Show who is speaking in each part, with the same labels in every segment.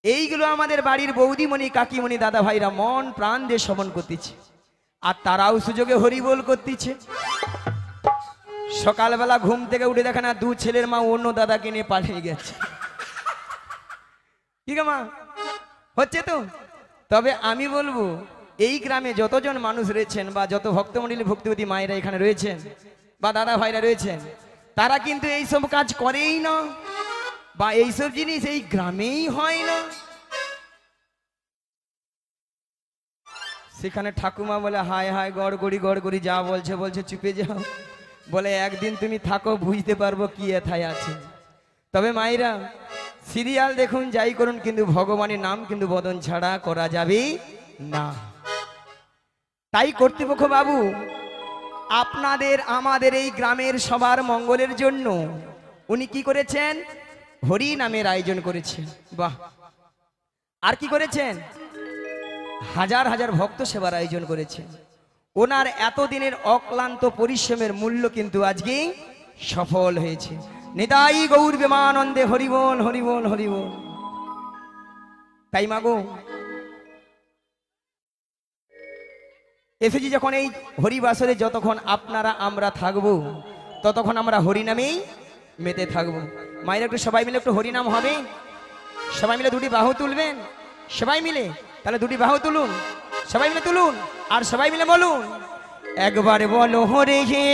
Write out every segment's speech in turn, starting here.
Speaker 1: এইগুলো আমাদের বাড়ির বৌদিমণি কাকিমণি দাদা ভাইরা মন প্রাণ দিয়ে শ্রবণ করতেছে, আর তারাও সুযোগে হরিবোল করতেছে। সকালবেলা ঘুম থেকে উঠে দেখে না দু ছেলের মা অন্য দাদাকে নিয়ে পাঠিয়ে গেছে। ঠিক মা হচ্ছে তো। তবে আমি বলবো এই গ্রামে যতজন মানুষ রয়েছেন বা যত ভক্তমণ্ডলী ভক্তিবতী মায়েরা এখানে রয়েছেন বা দাদা ভাইরা রয়েছেন, তারা কিন্তু এইসব কাজ করেই না, বা এইসব জিনিস এই গ্রামেই হয় না। সেখানে ঠাকুমা বলে হায় হায় গড়গড়ি যা বলছে বলছে চুপে যাও, বলে একদিন তুমি থাকো বুঝতে পারবো কি এথায় আছে। তবে মায়েরা সিরিয়াল দেখুন যাই করুন, কিন্তু ভগবানের নাম কিন্তু বদন ছাড়া করা যাবে না। তাই কর্তৃপক্ষ বাবু আপনাদের আমাদের এই গ্রামের সবার মঙ্গলের জন্য উনি কি করেছেন, হরি নামের আয়োজন করেছেন। বাহ। আর কি করেছেন, হাজার হাজার ভক্ত সেবার আয়োজন করেছেন। ওনার এতদিনের অক্লান্ত পরিশ্রমের মূল্য কিন্তু আজকে সফল হয়েছে। নিতাই গৌর প্রেমানন্দে হরিবোল হরিবোল হরিবোল। তাই মাগো এসেছি যখন এই হরিবাসরে, যতক্ষণ আপনারা আমরা থাকবো ততক্ষণ আমরা হরিনামেই মেতে থাকবো। মায়ের একটু সবাই মিলে একটু হরিনাম হবে, সবাই মিলে দুটি বাহু তুলবেন, সবাই মিলে তাহলে দুটি বাহু তুলুন, সবাই মিলে তুলুন আর সবাই মিলে বলুন একবার বলো হরে হে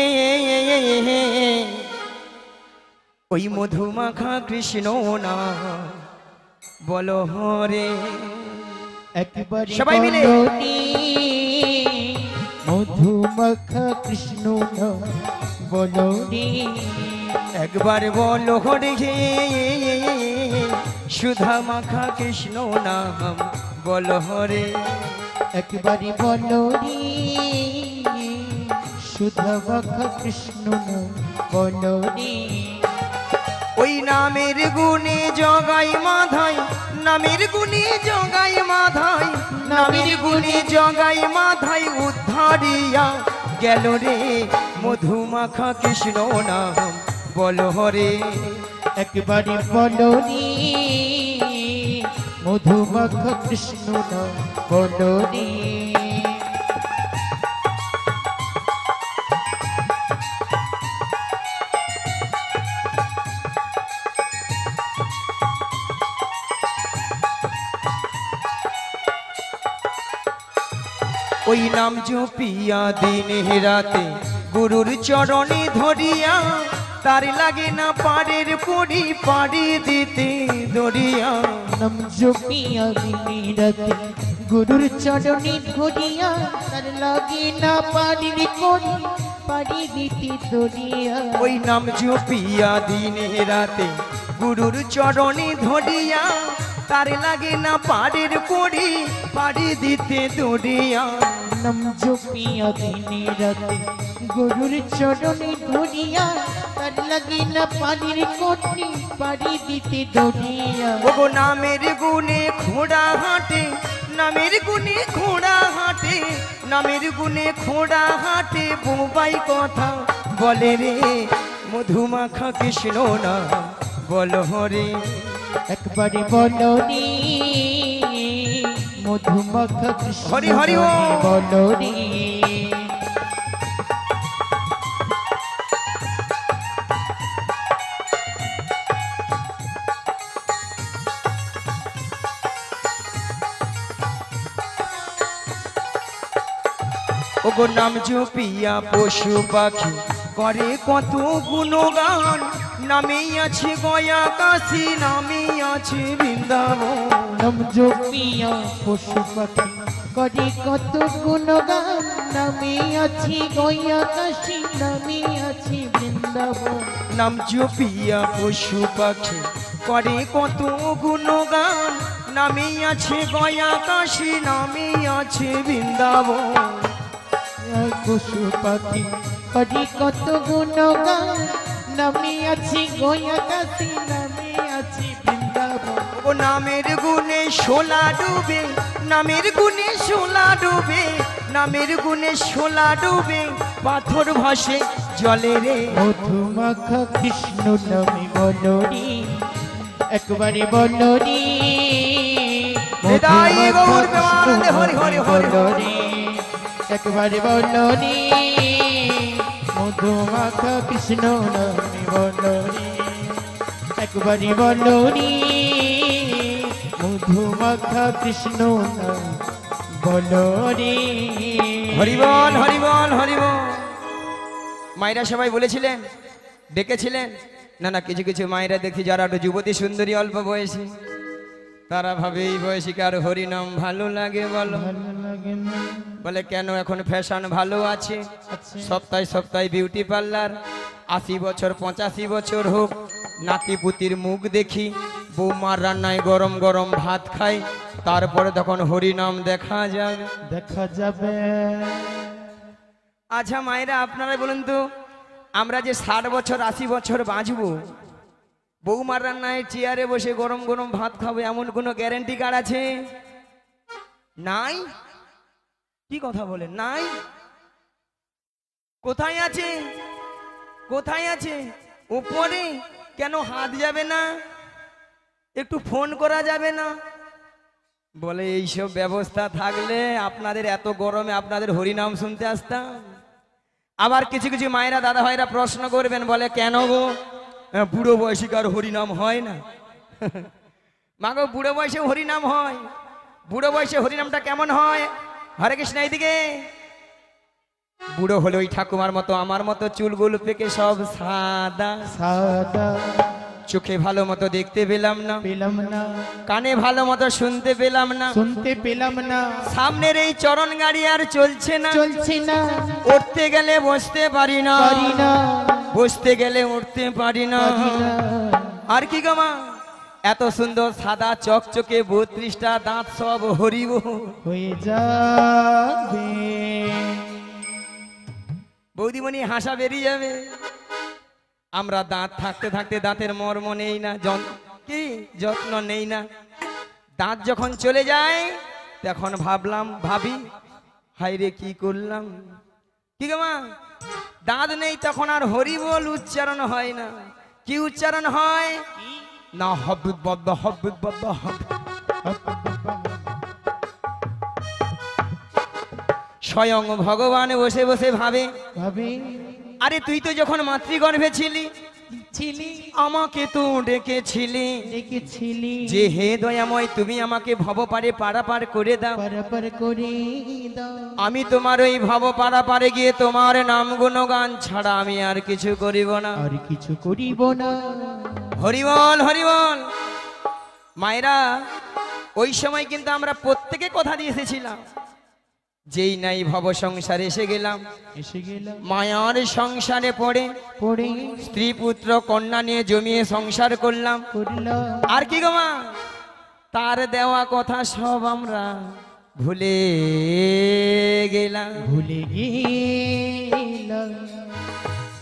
Speaker 1: ওই মধুমাখা কৃষ্ণ না বলো হরে।
Speaker 2: একবার
Speaker 1: সবাই মিলে
Speaker 2: মধুমাখা কৃষ্ণ না বলো রে,
Speaker 1: একবার বলো হরে হে সুধা মাখা কৃষ্ণ নাম বলো হরে।
Speaker 2: একবারই বলো রে সুধা মাখা কৃষ্ণ না বলো রে।
Speaker 1: ওই নামের গুণে জগাই মাধাই, নামের গুণে জগাই মাধাই, নামের গুণে জগাই মাধাই উদ্ধারিয়া গেল রে মধুমাখা কৃষ্ণ নাম বলো হরে।
Speaker 2: একবারই বলো রে মধুমাখা কৃষ্ণ না বলো রে।
Speaker 1: ওই নাম জপিয়া দিনে রাতে গুরুর চরণে ধরিয়া, তার লাগে না পাড়ের পড়ি পাড়ি দিতে দরিয়া।
Speaker 2: নাম জপিয়া দিনে রাতে গুরুর চরণে ধরিয়া, তার লাগে না পাড়ির পড়ি পাড়ি দিতে দরিয়া।
Speaker 1: ওই নাম জপিয়া দিনে রাতে গুরুর চরণে ধরিয়া, তার লাগে না পাড়ের পড়ি পাড়ি দিতে দরিয়া।
Speaker 2: নাম জপিয়া দিনে রাতে গুরুর চরণে ধরিয়া, তার লাগে না পাড়ির পড়ি পাড়ি দিতে দরিয়া।
Speaker 1: ওগো নামের গুণে ঘোড়া হাঁটে, নামের গুণে ঘোড়া হাঁটে, নামের গুণে ঘোড়া হাঁটে বোবাই কথা বলে রে মধুমাখা কৃষ্ণ নাম বলো হরে।
Speaker 2: একবারে বলো রে মধুমাখা কৃষ্ণ
Speaker 1: হরি হরি ও
Speaker 2: বলো রে।
Speaker 1: ওগো নাম জপিয়া পশু পাখি করে কত গুণগান, নামেই আছে গয়া কাশী, নামেই আছে বৃন্দাবন।
Speaker 2: নাম জপিয়া পশু পাখি করে কত গুণগান, নামে আছি গয়া কাশী, নামে আছি বৃন্দাবন।
Speaker 1: নাম জপিয়া পশু পাখি করে কত গুণগান, নামেই আছে গয়া কাশী, নামেই আছে বৃন্দাবন।
Speaker 2: পশু পাখি করে কত গুণগান, নামে আছি গয়া কাশী, নামে আছি বৃন্দাবন।
Speaker 1: ও নামের গুণে শোলা ডুবে, নামের গুণে শোলা ডুবে, নামের গুণে শোলা ডুবে পাথর ভাসে জলে রে
Speaker 2: মধুমাখা কৃষ্ণ নামে বলো রে। একবারে বলো রে
Speaker 1: হৃদয় গৌর প্রেমানন্দে হরি হরি হরি
Speaker 2: বলরে একবার বলরে মধুমাখা কৃষ্ণ নামে বলরে একবারই বলরে মধুমাখা কৃষ্ণ নাম বলরে
Speaker 1: হরিবল হরিবল হরিবল। মায়েরা সবাই বলেছিলেন, ডেকেছিলেন? না না, কিছু কিছু মায়েরা দেখি যারা একটু যুবতী সুন্দরী অল্প বয়সী, তারা ভাবে এই বয়সী কার হরিনাম ভালো লাগে বলো?
Speaker 2: ভালো লাগে না।
Speaker 1: বলে কেন, এখন ফ্যাশন ভালো আছে,
Speaker 2: আচ্ছা।
Speaker 1: সপ্তাহে সপ্তাহে বিউটি পার্লার, 80 বছর 85 বছর হোক, নাতি পুতির মুখ দেখি, বৌমার রান্নায় গরম গরম ভাত খাই, তারপরে তখন হরিনাম দেখা যাবে।
Speaker 2: দেখা যাবে।
Speaker 1: আচ্ছা মায়েরা, আপনারা বলুন তো, আমরা যে 60 বছর 80 বছর বাঁচবো, বৌমার রান্নায় চেয়ারে বসে গরম গরম ভাত খাবো, এমন কোনো গ্যারান্টি কার্ড আছে? নাই। কি কথা বলেন? নাই। কোথায় আছে? কোথায় আছে? উপরে। কেন হাত যাবে না? একটু ফোন করা যাবে না? বলে এইসব ব্যবস্থা থাকলে আপনাদের এত গরমে আপনাদের হরিনাম শুনতে আসতাম। আবার কিছু কিছু মায়েরা দাদা ভাইরা প্রশ্ন করবেন, বলে কেন গো বুড়ো বয়সী কার হরিনাম হয় না? মা গো, বুড়ো বয়সে হরিনাম হয়। বুড়ো বয়সে হরিনামটা কেমন হয়? হরে কৃষ্ণ, এইদিকে। বুড়ো হলে ওই ঠাকুমার মতো আমার মতো চুলগুলো পেকে সব সাদা
Speaker 2: সাদা,
Speaker 1: চোখে ভালো মতো দেখতে পেলাম না,
Speaker 2: পেলাম না,
Speaker 1: কানে ভালো মতো শুনতে পেলাম না,
Speaker 2: শুনতে পেলাম না,
Speaker 1: সামনের এই চরণ গাড়ি আর চলছে না,
Speaker 2: চলছে না,
Speaker 1: উঠতে গেলে বসতে পারি না,
Speaker 2: পারি না,
Speaker 1: বসতে গেলে উঠতে পারি না।
Speaker 2: পারি না।
Speaker 1: আর কি গো মা, এত সুন্দর সাদা চকচকে 32টা দাঁত সব হরিব
Speaker 2: হয়ে যাবে।
Speaker 1: বৌদিমণি হাসা বেরিয়ে যাবে। আমরা দাঁত থাকতে থাকতে দাঁতের মর্ম নেই না, কি যত্ন নেই না। দাঁত যখন চলে যায় তখন ভাবি হাই রে কি করলাম। কি গো মা, দাঁত নেই তখন আর হরি বল উচ্চারণ হয় না। কি উচ্চারণ হয়? না হব্বিক বদ্ধ হব্বিক বদ্ধ স্বয়ং ভগবান বসে বসে ভাবে,
Speaker 2: ভাবে
Speaker 1: আরে তুই তো যখন মাতৃগর্ভে ছিলি,
Speaker 2: ছিলি,
Speaker 1: আমাকে তো ডেকেছিলি
Speaker 2: ডেকেছিলি,
Speaker 1: যে হে দয়াময় তুমি আমাকে ভবপারে পারাপার করে দাও।
Speaker 2: পারাপার করে দাও।
Speaker 1: আমি তোমার ওই ভব পারাপারে গিয়ে তোমার নাম গুণগান ছাড়া আমি আর কিছু করিব না।
Speaker 2: আর কিছু করিব না।
Speaker 1: হরিবল হরিবল। মায়েরা, ওই সময় কিন্তু আমরা প্রত্যেকে কথা দিয়ে এসেছিলাম, যেই নাই ভব সংসারে এসে গেলাম,
Speaker 2: এসে গেলাম,
Speaker 1: মায়ার সংসারে পড়ে
Speaker 2: পড়ে
Speaker 1: স্ত্রী পুত্র কন্যা নিয়ে জমিয়ে সংসার করলাম।
Speaker 2: করলাম,
Speaker 1: আর কি গো মা, তার দেওয়া কথা সব আমরা ভুলে গেলাম।
Speaker 2: ভুলে গেলাম।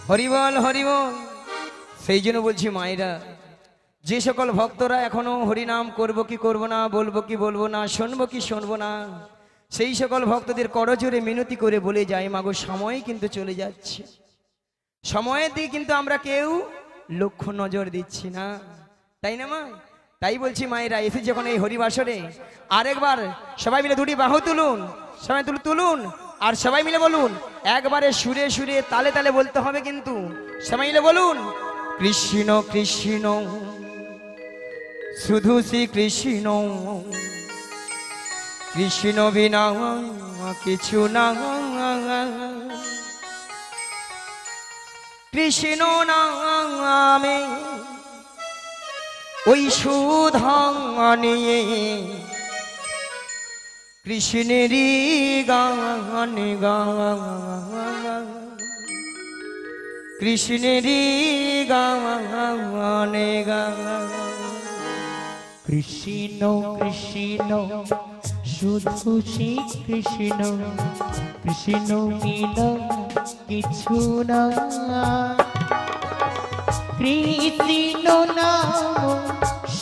Speaker 1: হরিবল হরিবল। সেই জন্য বলছি মায়েরা, যে সকল ভক্তরা এখনো হরিনাম করব কি করব না, বলবো কি বলবো না, শুনবো কি শুনবো না, সেই সকল ভক্তদের করজোরে মিনতি করে বলে যায়, মাগো সময় কিন্তু চলে যাচ্ছে, সময়ের দিকে কিন্তু আমরা কেউ লক্ষ্য নজর দিচ্ছি না, তাই না মা? তাই বলছি মায়েরা, এসে যখন এই হরিবাসরে আরেকবার সবাই মিলে দুটি বাহু তুলুন, সবাই তুলুন, আর সবাই মিলে বলুন, একবারে সুরে সুরে তালে তালে বলতে হবে কিন্তু। সবাই মিলে বলুন, কৃষ্ণ কৃষ্ণ শুধু শ্রী কৃষ্ণ, কৃষ্ণ বিনা কিছু না, কৃষ্ণ নামে ওই সুধা নিয়ে কৃষ্ণেরই গান গান, কৃষ্ণেরই গান গান।
Speaker 2: কৃষ্ণ কৃষ্ণ শুধু শ্রী কৃষ্ণ, কৃষ্ণ বিনা কিছু না, কৃষ্ণ নাম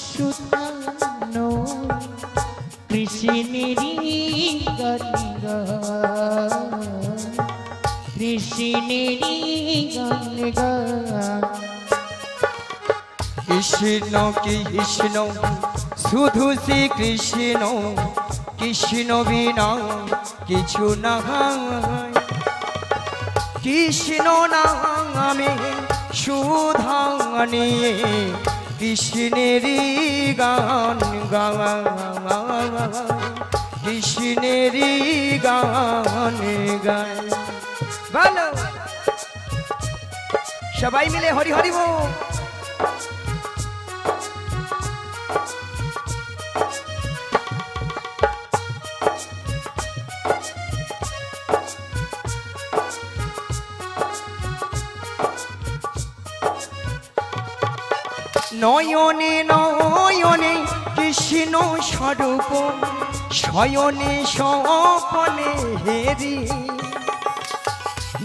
Speaker 2: শুধানো কৃষ্ণেরই গান গান, কৃষ্ণেরই গান গান।
Speaker 1: কৃষ্ণ কৃষ্ণ শুধু শ্রী কৃষ্ণ কৃষ্ণ বিনা কিছু না কৃষ্ণ নামে সুধা নিয়ে কৃষ্ণেরই গান গাওয়া কৃষ্ণেরই গান গায় ভালো সবাই মিলে হরি হরি বল। নয়নে নয়নে কৃষ্ণ স্বরূপ শয়নে স্বপনে হেরি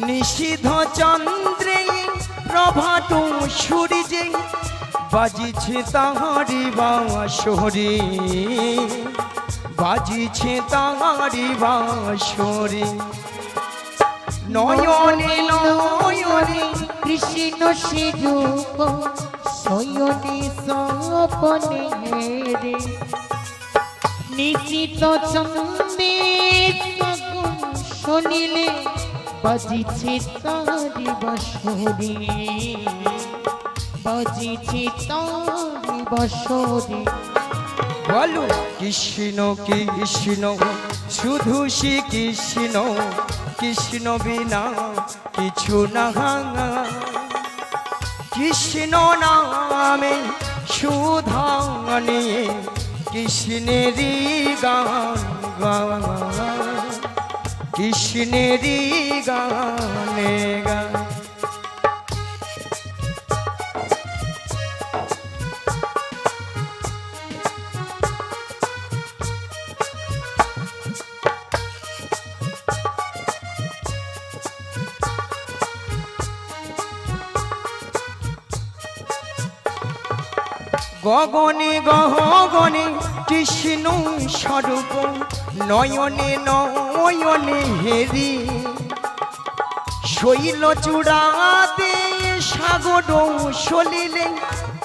Speaker 1: নিষিদ্ধ চন্দ্রে প্রভাত সূর্যে বাজিছে তাহারি বাঁশরি বাজিছে তাহারি বাঁশরি নয়নে নয়নে
Speaker 2: কৃষ্ণ স্বরূপ শয়নে স্বপনে রে নিশিত চন্দে শুনিলে বাজিছে তারি বাঁশরি বাজিছে তারি বাঁশরি
Speaker 1: বলো কৃষ্ণ কৃষ্ণ শুধু শ্রী কৃষ্ণ কৃষ্ণ বিনা কিছু না কৃষ্ণ নামে সুধা নিয়ে কৃষ্ণেরই গান গাওয়া কৃষ্ণেরই গানে গান গগনে গগনে কৃষ্ণ স্বরূপ নয়নে নয়নে হেরি শৈল চূড়াতে সাগর সলিলে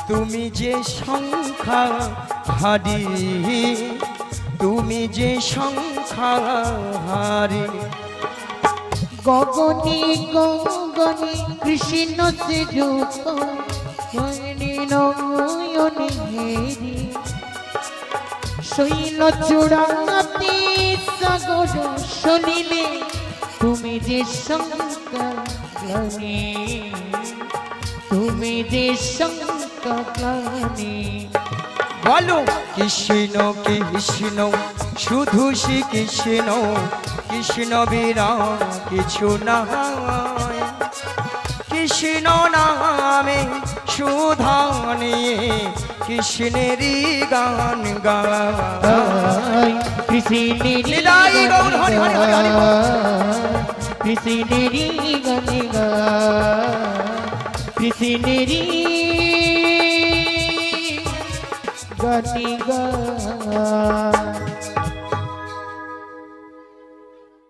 Speaker 1: তুমি যে সংখ্যা হারি তুমি যে সংখ্যা হারি
Speaker 2: গগনে গগনে কৃষ্ণ স্বরূপ নয়নে নয়নে হেরি শৈল চূড়াতে সাগর শুনিলে তুমি যে সংকলনে তুমি যে সংকলনে
Speaker 1: বলো কৃষ্ণ কৃষ্ণ শুধু শ্রী কৃষ্ণ কৃষ্ণ বিনা কিছু না কৃষ্ণ নামে সুধা নিয়ে কৃষ্ণেরই গান গায়
Speaker 2: কৃষ্ণেরই গান কৃষ্ণেরই গান কৃষ্ণেরই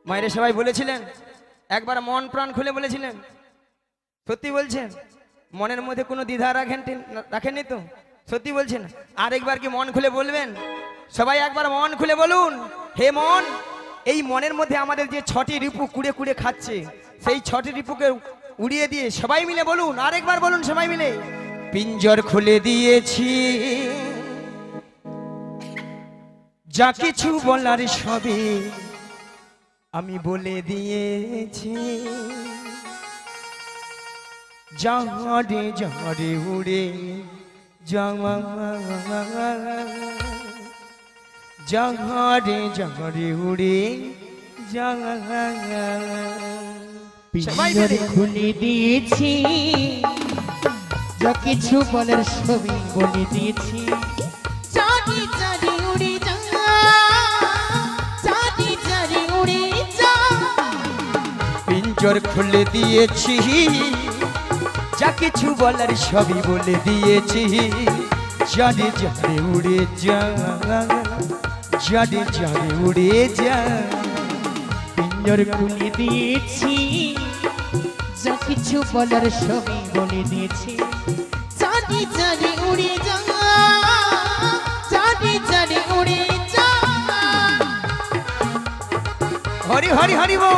Speaker 1: মায়েরা সবাই বলেছিলেন একবার মন প্রাণ খুলে বলেছিলেন সত্যি বলছেন মনের মধ্যে কোনো দ্বিধা রাখেননি তো সত্যি বলছেন আরেকবার কি মন খুলে বলবেন সবাই একবার মন খুলে বলুন হে মন এই মনের মধ্যে আমাদের যে 6টি রিপু কুড়ে কুড়ে খাচ্ছে সেই 6টি রিপুকে উড়িয়ে দিয়ে সবাই মিলে বলুন আরেকবার বলুন সবাই মিলে পিঞ্জর খুলে দিয়েছি যা কিছু বলার সবে আমি বলে দিয়েছি জাহারে জাহারে উড়ে যাওয়া জাহারে জাহারে উড়ে যাওয়া
Speaker 2: পিঞ্জর খুলে দিয়েছি যা কিছু বলার সবই বলে দিয়েছি চারি চারি উড়ে যা চারি চারি উড়ে যা
Speaker 1: পিঞ্জর খুলে দিয়েছি যা কিছু বলার সবই বলে দিয়েছি জারে জারে উড়ে যা জারে জারে উড়ে যা
Speaker 2: পিঞ্জর খুলে দিয়েছি যা কিছু বলার সবই বলে দিয়েছি চারি চারি উড়ে যা চারি
Speaker 1: হরি হরি হরি বল।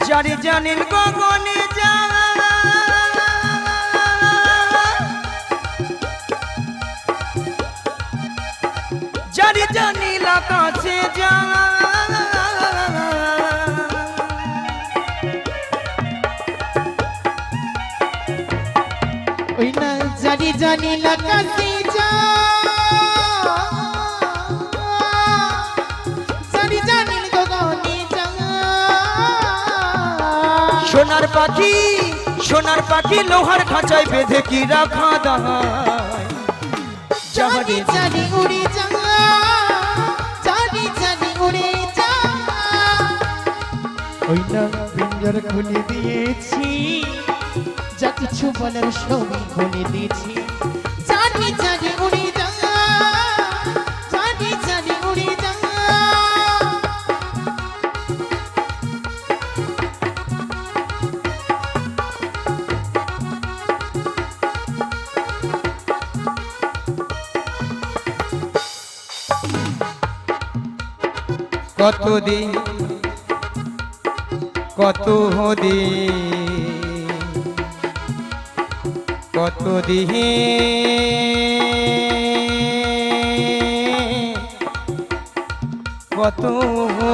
Speaker 1: যারি জানিল গগনে যা, যারি জানিল আকাশে যা,
Speaker 2: ওই না জানি জানি লাগাতে যা, জানি জানি গগনে যা।
Speaker 1: সোনার পাখি সোনার পাখি লোহার খাঁচায় বেঁধে কি রাখা দায়,
Speaker 2: জানি জানি উড়ে যা, জানি জানি উড়ে যা। ওই না পিঞ্জর খুলে দিয়েছি, যা কিছু বলার সবই খুলে দিয়েছি। জানি জানি উড়ে যা, জানি জানি উড়ে যা।
Speaker 1: কতদিন কতদিন কতদিন কতদিন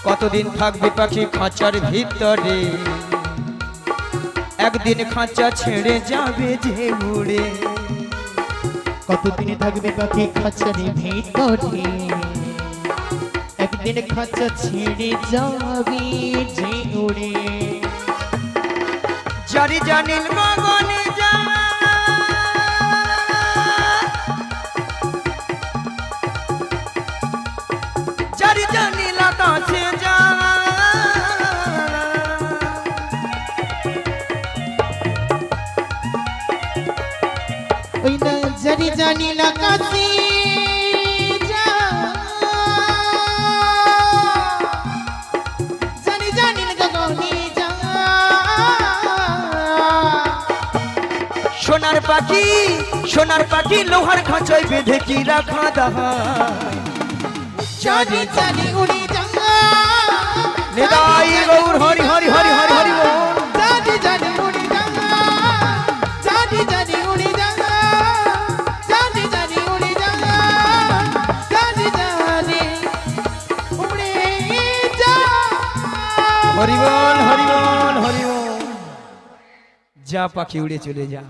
Speaker 1: কতদিন থাকবে পাখি খাঁচার ভিতরে, একদিন খাঁচা ছেড়ে যাবে যে উড়ে।
Speaker 2: কতদিন থাকবে পাখি খাঁচার ভিতরে, একদিন খাঁচা ছেড়ে যাবে যে উড়ে।
Speaker 1: যারি জানিল গগনে যা, যারি জানিল আকাশে যা,
Speaker 2: ওই না জানি জানি লাগাতে যা, জানি জানি গগনে যা।
Speaker 1: সোনার পাখি সোনার পাখি লোহার খাঁচায় বেঁধে কি রাখা দায়,
Speaker 2: জানি জানি উড়ে যা,
Speaker 1: নিতাই গৌর হরি হরি হরি হরি হরি বল।
Speaker 2: জানি জানি উড়ে যা, জানি জানি উড়ে যা, জানি জানি উড়ে যা, জানি জানি উড়ে যা।
Speaker 1: হরি বল হরি বল হরি বল। যা পাখি উড়ে চলে যা।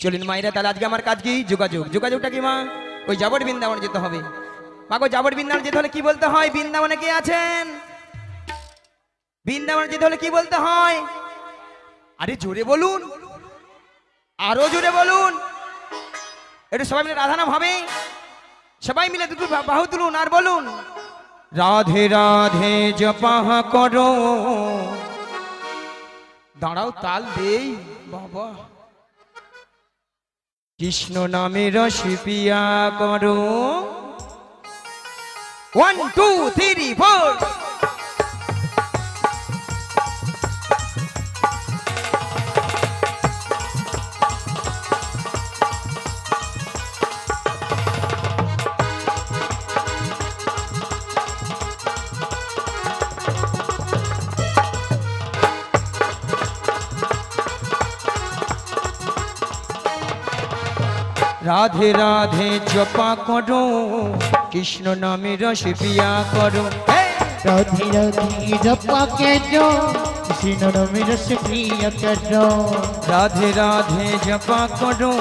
Speaker 1: চলেন মায়েরা, তাহলে আজকে আমার কাজ কি? যোগাযোগ। যোগাযোগটা কি মা? ওই যাবট বৃন্দাবনে যেতে হবে। মাগো যাবট বৃন্দাবনে যেতে হলে কি বলতে হয়? বৃন্দাবনে কে আছেন? বৃন্দাবনে যেতে হলে কি বলতে হয়? আরে জোরে বলুন, আরো জোরে বলুন। একটু সবাই মিলে রাধা নাম হবে, সবাই মিলে দুটো বাহু তুলুন আর বলুন, রাধে রাধে জপা করো। দাঁড়াও, তাল দেই বাবা। কৃষ্ণ নামে রস পিয়া করো। 1 2 3 4। রাধে রাধে জপা করো, কৃষ্ণ নামে রস পিয়া করো।
Speaker 2: রাধে রাধে জপা করো, কৃষ্ণ নামে রস পিয়া করো।
Speaker 1: রাধে রাধে জপা করো,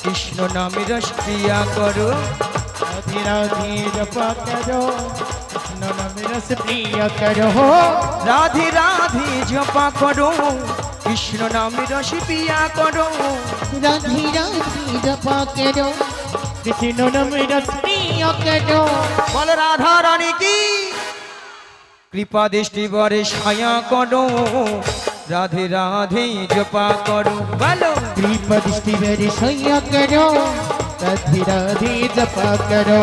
Speaker 1: কৃষ্ণ নামে রস পিয়া করো।
Speaker 2: রাধে রাধে জপা করো, কৃষ্ণ নামে রস পিয়া করো।
Speaker 1: রাধে রাধে জপা করো, কৃষ্ণ নামে রস পিয়া করো।
Speaker 2: রাধে রাধে জপা করো, কৃষ্ণ নামে রস পিয়া করো।
Speaker 1: বল রাধা রানী কি কৃপা দৃষ্টি বরে ছায়া করো। রাধে রাধে জপা করো, বলো
Speaker 2: কৃপা দৃষ্টি বরে ছায়া করো। রাধে রাধে জপা করো।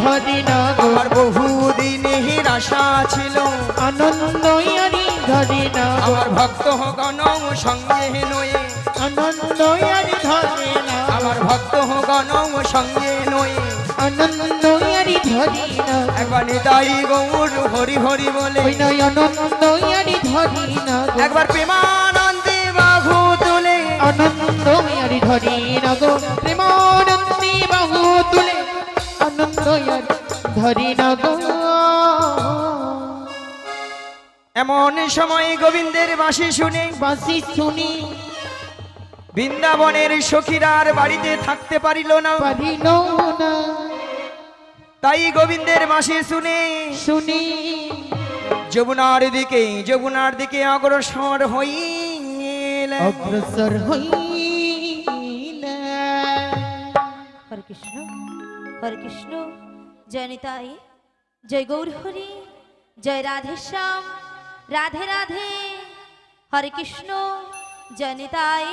Speaker 2: ধরি না গো
Speaker 1: আমার বহুদিনের আশা ছিল
Speaker 2: আনন্দ আরি ধরি না গো
Speaker 1: আমার ভক্ত গণ সঙ্গে নয়ে
Speaker 2: আনন্দ আরি ধরি না
Speaker 1: আমার ভক্ত গণ সঙ্গে নয়ে
Speaker 2: আনন্দ আরি ধরি না
Speaker 1: একবার নিতাই গৌর হরি হরি বলে
Speaker 2: ওই নয় আনন্দ আরি ধরি না গো
Speaker 1: একবার প্রেমানন্দে বাহু তুলে
Speaker 2: আনন্দ আরি ধরি না গো প্রেমানন্দে বাহু তুলে আনন্দ আরি ধরি না গো
Speaker 1: এমন সময় গোবিন্দের বাঁশি শুনে
Speaker 2: বাঁশি শুনি
Speaker 1: বৃন্দাবনের সখীরার বাড়িতে থাকতে পারিল না
Speaker 2: পারিল না
Speaker 1: তাই গোবিন্দের বাঁশি শুনে
Speaker 2: শুনি
Speaker 1: যমুনার দিকে অগ্রসর হইল
Speaker 2: অগ্রসর হইলা
Speaker 3: হরে কৃষ্ণ জয় নিতাই জয় গৌর হরি জয় রাধে শ্যাম রাধে রাধে হরে কৃষ্ণ জয় নিতাই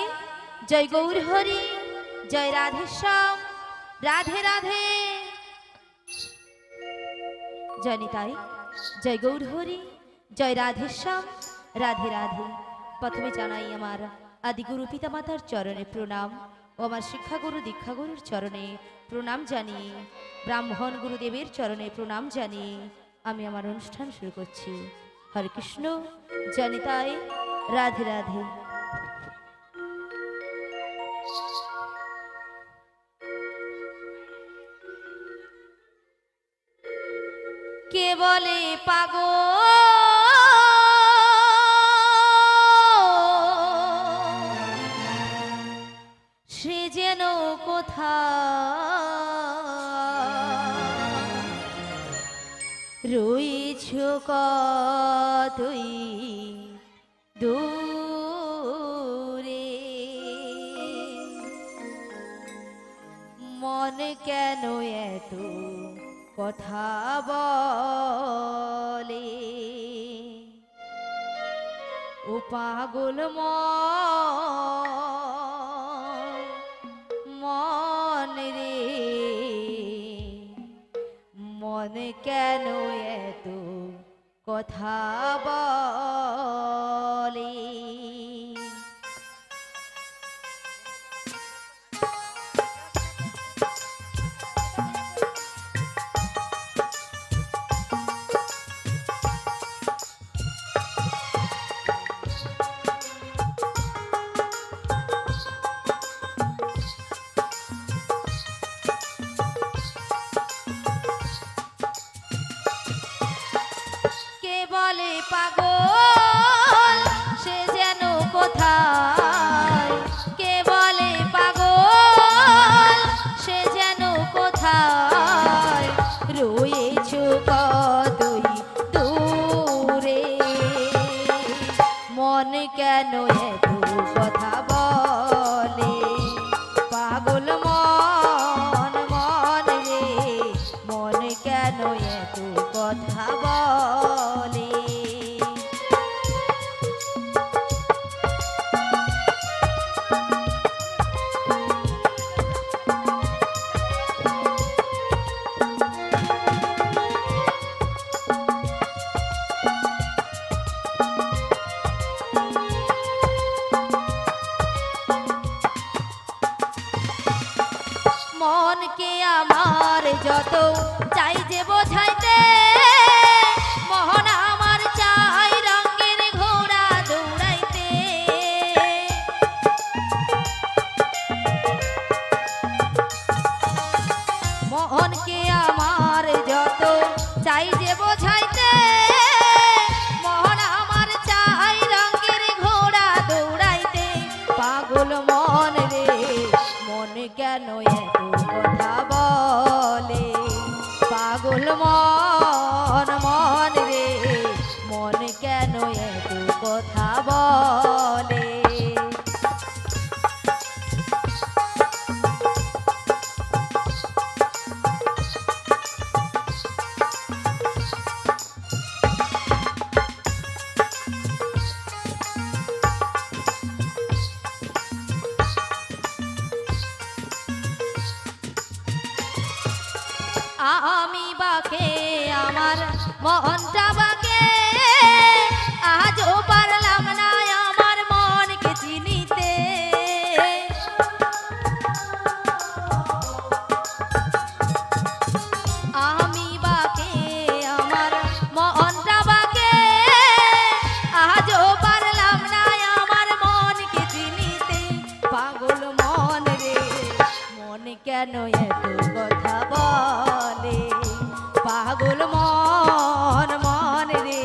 Speaker 3: জয় গৌর হরি জয় রাধে শ্যাম রাধে রাধে জয় নিতাই জয় গৌর হরি জয় রাধে শ্যাম রাধে রাধে প্রথমে জানাই আমার আদিগুরু পিতামাতার চরণে প্রণাম ও আমার শিক্ষাগুরু দীক্ষাগুরুর চরণে প্রণাম জানিয়ে ব্রাহ্মণ গুরুদেবের চরণে প্রণাম জানিয়ে আমি আমার অনুষ্ঠান শুরু করছি হরে কৃষ্ণ জয় নিতাই রাধে রাধে কে বলে পাগল সে যেন কোথা রয়েছ কতই দূরে মন কেন এত কথা বলে ও পাগল মন রে মন কেন এত কথা বলে কে বলে পাগল সে যেন কোথায় কে বলে পাগল সে যেন কোথায় রয়েছ কতই দূরে মন কেন এত কথা বলে পাগল মন রে মন কেন এত কথা বলে মনকে আমার যত চাই যে বোঝাইতে মন আমার চাই রঙের ঘোড়া দৌড়াইতে মনকে আমার যত চাই যে বোঝাইতে মন আমার চাই রঙের ঘোড়া দৌড়াইতে পাগল মন রে মন কেন এত কথা বলে পাগল মন রে মন কেন এত কথা বলে মনটা বাগে আজও পারলাম না আমার মনকে চিনিতে আমি বাকে আমার মনটা বাগে আজও পারলাম না আমার মনকে চিনিতে পাগল মন রে মন কেন এত কথা বলে পাগল মন মন রে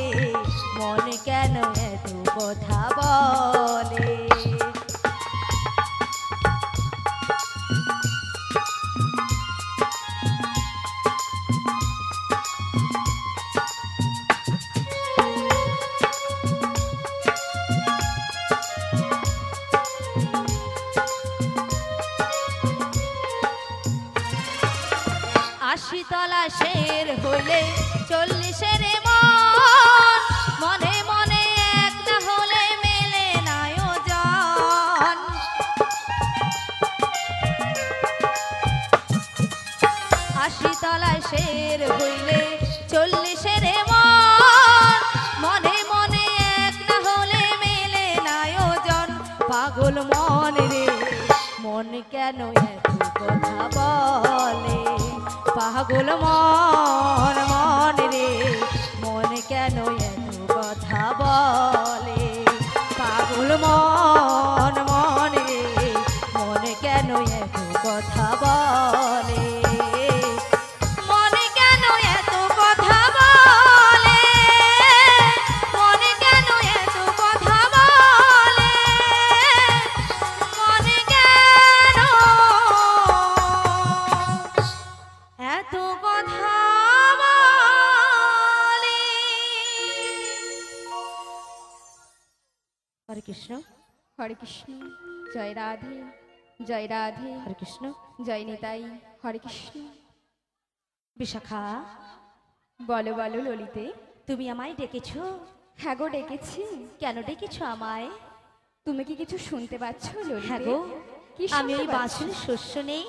Speaker 3: মন কেন এত কথা বলে আশি তলা শের হইলে 40-এর মন মনে মনে এক না হলে মেলে না ওজন আশি তলা শের হইলে 40-এর মন মনে মনে এক না হলে মেলে না ওজন পাগল মন রে মন কেন এত কথা বলে পাগল মন মন রে মন কেন এত কথা বলে পাগল মন মন রে মন কেন এত কথা বলে মন কেন এত কথা বলে মন কেন এত কথা বলে মন কেন এত কথা বলে হরে কৃষ্ণ
Speaker 4: হরে কৃষ্ণ জয় রাধে জয় রাধে
Speaker 3: হরে কৃষ্ণ
Speaker 4: জয় নিতাই হরে কৃষ্ণ।
Speaker 3: বিশাখা
Speaker 4: বলো বলো ললিতে।
Speaker 3: তুমি আমায় ডেকেছো?
Speaker 4: হ্যাঁ গো ডেকেছি।
Speaker 3: কেন ডেকেছো আমায়?
Speaker 4: তুমি কি কিছু শুনতে পাচ্ছ ললিতে?
Speaker 3: হ্যাঁ গো,
Speaker 4: কি
Speaker 3: আমি ওই
Speaker 4: শুনতে পাচ্ছ?
Speaker 3: বাঁশির শস্য নেই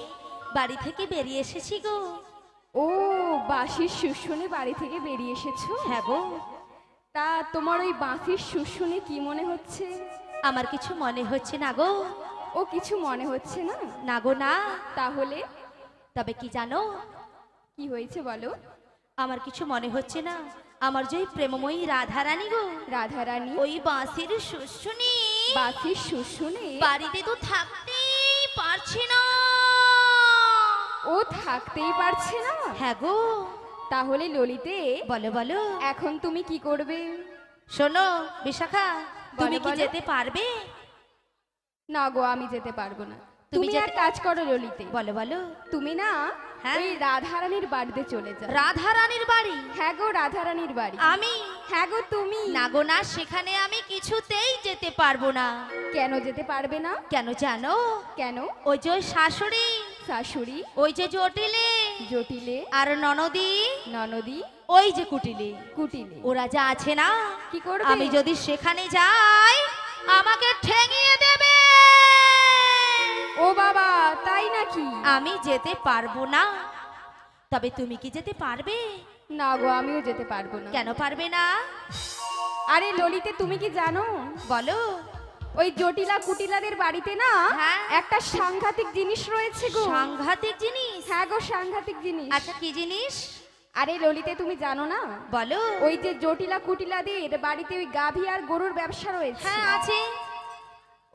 Speaker 3: বাড়ি থেকে বেরিয়ে এসেছি গো।
Speaker 4: ও বাঁশির শুশুনে বাড়ি থেকে বেরিয়ে এসেছো?
Speaker 3: হ্যাঁ গো।
Speaker 4: তা তোমার ওই বাঁশির শুশুনে কি মনে হচ্ছে?
Speaker 3: আমার কিছু মনে হচ্ছে না গো।
Speaker 4: ও কিছু মনে হচ্ছে না?
Speaker 3: না গো না।
Speaker 4: তাহলে
Speaker 3: তবে কি জানো,
Speaker 4: কি হয়েছে বলো?
Speaker 3: আমার কিছু মনে হচ্ছে না। আমার যে ওই প্রেমময়ী রাধারানী গো,
Speaker 4: রাধারানী
Speaker 3: ওই বাঁশির শুশুনি
Speaker 4: বাঁশির শুশুনে
Speaker 3: বাড়িতে তো থাকতেই পারছে না।
Speaker 4: ও থাকতেই পারছে না?
Speaker 3: হ্যাঁ গো।
Speaker 4: তাহলে ললিতে
Speaker 3: বলো বলো,
Speaker 4: এখন তুমি কি করবে?
Speaker 3: শোনো বিশাখা, তুমি কি
Speaker 4: বলো।
Speaker 3: যেতে পারবে?
Speaker 4: না গো আমি যেতে পারবো না।
Speaker 3: তুমি
Speaker 4: তুমি
Speaker 3: যেতে-
Speaker 4: এক কাজ করো ললিতে,
Speaker 3: বলো বলো।
Speaker 4: তুমি না
Speaker 3: হ্যাঁ।
Speaker 4: ওই রাধারানীর বাড়িতে চলে যাও।
Speaker 3: রাধারানীর বাড়ি?
Speaker 4: হ্যাঁ গো রাধারানীর বাড়ি।
Speaker 3: আমি?
Speaker 4: হ্যাঁ গো তুমি।
Speaker 3: না গো না, সেখানে আমি কিছুতেই যেতে পারবো না।
Speaker 4: কেন যেতে পারবে না?
Speaker 3: কেন জানো?
Speaker 4: কেন?
Speaker 3: ওই যে ওই শাশুড়ি,
Speaker 4: শাশুড়ি,
Speaker 3: ওই যে জটিলে,
Speaker 4: জটিলে,
Speaker 3: আর ননদি,
Speaker 4: ননদি,
Speaker 3: ওই যে কুটিলে,
Speaker 4: কুটিলে,
Speaker 3: ওরা যা আছে না,
Speaker 4: কি করবে?
Speaker 3: আমি যদি সেখানে যাই আমাকে ঠেঙিয়ে দেবে।
Speaker 4: ও বাবা তাই নাকি?
Speaker 3: আমি যেতে পারবো না। তবে তুমি কি যেতে পারবে?
Speaker 4: না গো আমিও যেতে পারবো না।
Speaker 3: কেন পারবে না?
Speaker 4: আরে ললিতে তুমি কি জানো,
Speaker 3: বলো।
Speaker 4: ওই জটিলা কুটিলাদের বাড়িতে না
Speaker 3: হ্যাঁ।
Speaker 4: একটা সাংঘাতিক জিনিস রয়েছে গো।
Speaker 3: সাংঘাতিক জিনিস?
Speaker 4: হ্যাঁ গো সাংঘাতিক জিনিস।
Speaker 3: আচ্ছা কি জিনিস?
Speaker 4: আরে ললিতে তুমি জানো না,
Speaker 3: বলো।
Speaker 4: ওই যে জটিলা কুটিলাদের বাড়িতে ওই গাভী আর গরুর ব্যবসা রয়েছে।
Speaker 3: হ্যাঁ আছে।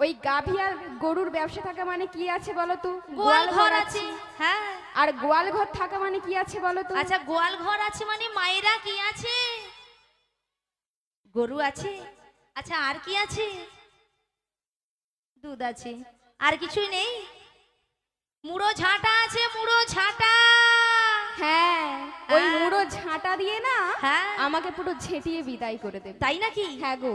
Speaker 4: ওই গাভী আর গরুর ব্যবসা থাকা মানে কি আছে বলো তো?
Speaker 3: গোয়াল ঘর আছে। হ্যাঁ।
Speaker 4: আর গোয়াল ঘর থাকা মানে কি আছে বলো তো?
Speaker 3: আচ্ছা গোয়াল ঘর আছে মানে মায়েরা কি আছে? গরু আছে। আচ্ছা আর কি আছে? দুধ আছে। আর কিছুই নেই? মুড়ো ঝাঁটা আছে, মুড়ো ঝাঁটা।
Speaker 4: হ্যাঁ ওই
Speaker 3: হ্যাঁ।
Speaker 4: মুড়ো ঝাঁটা দিয়ে না
Speaker 3: হ্যাঁ।
Speaker 4: আমাকে পুরো ঝেঁটিয়ে বিদায় করে দেবে।
Speaker 3: তাই নাকি?
Speaker 4: হ্যাঁ গো।